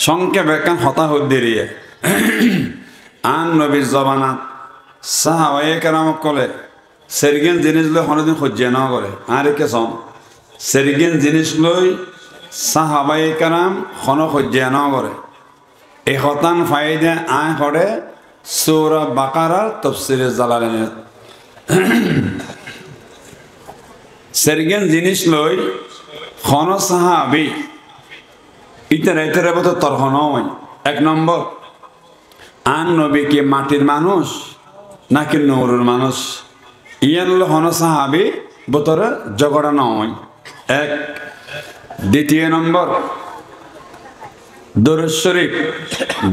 সংক্ষেপ একখান হতা হদ্দিরিয়ে আন নবীর জবানাত সাহাবায়ে কেরামক কলে সেরগেন জিনিস লই হনদিন সহ্য না করে আর কেসম সেরগেন জিনিস লই সাহাবায়ে কেরাম হন সহ্য না করে এই হতান ফাইদে আয় হরে সূরা বাকারার তাফসীরে জালালাইন সেরগেন জিনিস লই হন সাহাবী ইতারে বতো তর্ক নয় এক নম্বর আন নবী কি মাটির মানুষ নাকি নূরের মানুষ ইয়ার হন সাহাবী বতরে ঝগড়া নয় এক দ্বিতীয় নম্বর দরুদ শরীফ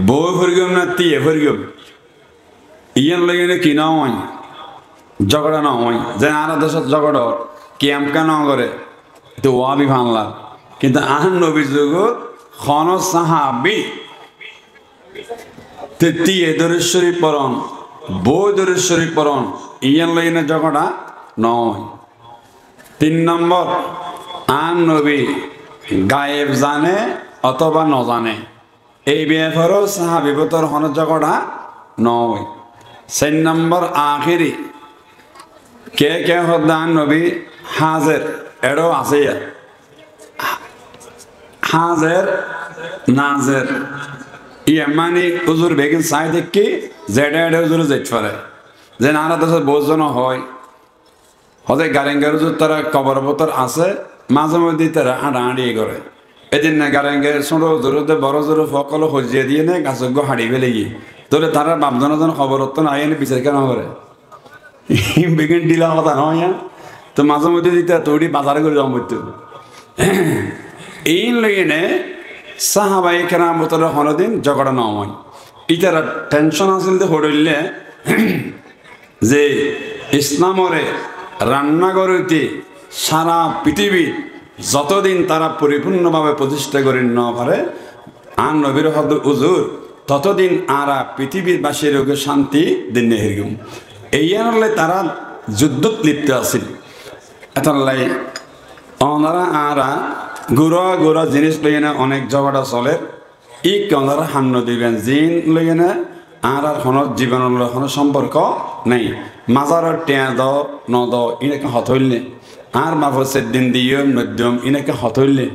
বউ ফরগম না তিয়ে ফরগম ইয়ার লইনে কি নয় ঝগড়া নয় যে আর দেশত ঝগড়া কেম কেন করে তো ওয়াবি ভাঙলা কিন্তু আন নবী যুগ হন সাহাবী তিয়ে দরুদ শরীফ পড়ন বউ দরুদ শরীফ পড়ন ইয়ার লইনে ঝগড়া নয় তিন নম্বর আন নবী গায়েব জানে অথবা ন জানে এই ব্যাপারেও সাহাবী বতর হন ঝগড়া নয় চার নম্বর আখিরি কে হদান নবী হাজের এরও আছে হাজের নাজের মানে উজুর বেগিন চাই দেখি জেডে এডে উজুর যেতে পারে যে নানা দেশের বোঝনো হয় হতে গারেঙ্গের উজুর তারা কবর বতর আছে মাঝে মধ্যে তারা হাঁটাহাঁটি করে এদিন না গারেঙ্গের ছোট জোরতে বড় জোর সকল সজিয়ে দিয়ে নে গাছজ্ঞ হাঁড়ি ফেলে গিয়ে তোলে তারা বাপজন খবর তো না এনে বিচার কেন করে বেগিন ডিলা কথা নয় তো মাঝে মধ্যে দিতে তৈরি বাজারে করে যাও মৃত্যু এই লইনে সাহাবায়ে কেরাম বতর হনদিন ঝগড়া নয় ইতারা টেনশন আসিল হড়লে যে ইসলামরে রান্নাঘরতে সারা পৃথিবী যতদিন তারা পরিপূর্ণভাবে প্রতিষ্ঠা করে ন পারে আন নবীর হদ উজুর ততদিন আরা পৃথিবীর বাসীর শান্তি দিনে হেরগুম এই আনলে তারা যুদ্ধত লিপ্ত আছিল এতলাই ওনারা আরা গুড়া জিনিস লইনে অনেক ঝগড়া চলে ই ওনারা হান্ন দিবেন জিন লইনে আর কোনো জীবনের কোনো সম্পর্ক নেই মাজারের টেঁ দ ন দ ইনাকে হতইলে আর মাফসের দিন দিয়ম নদ্যম ইনাকে হতইলে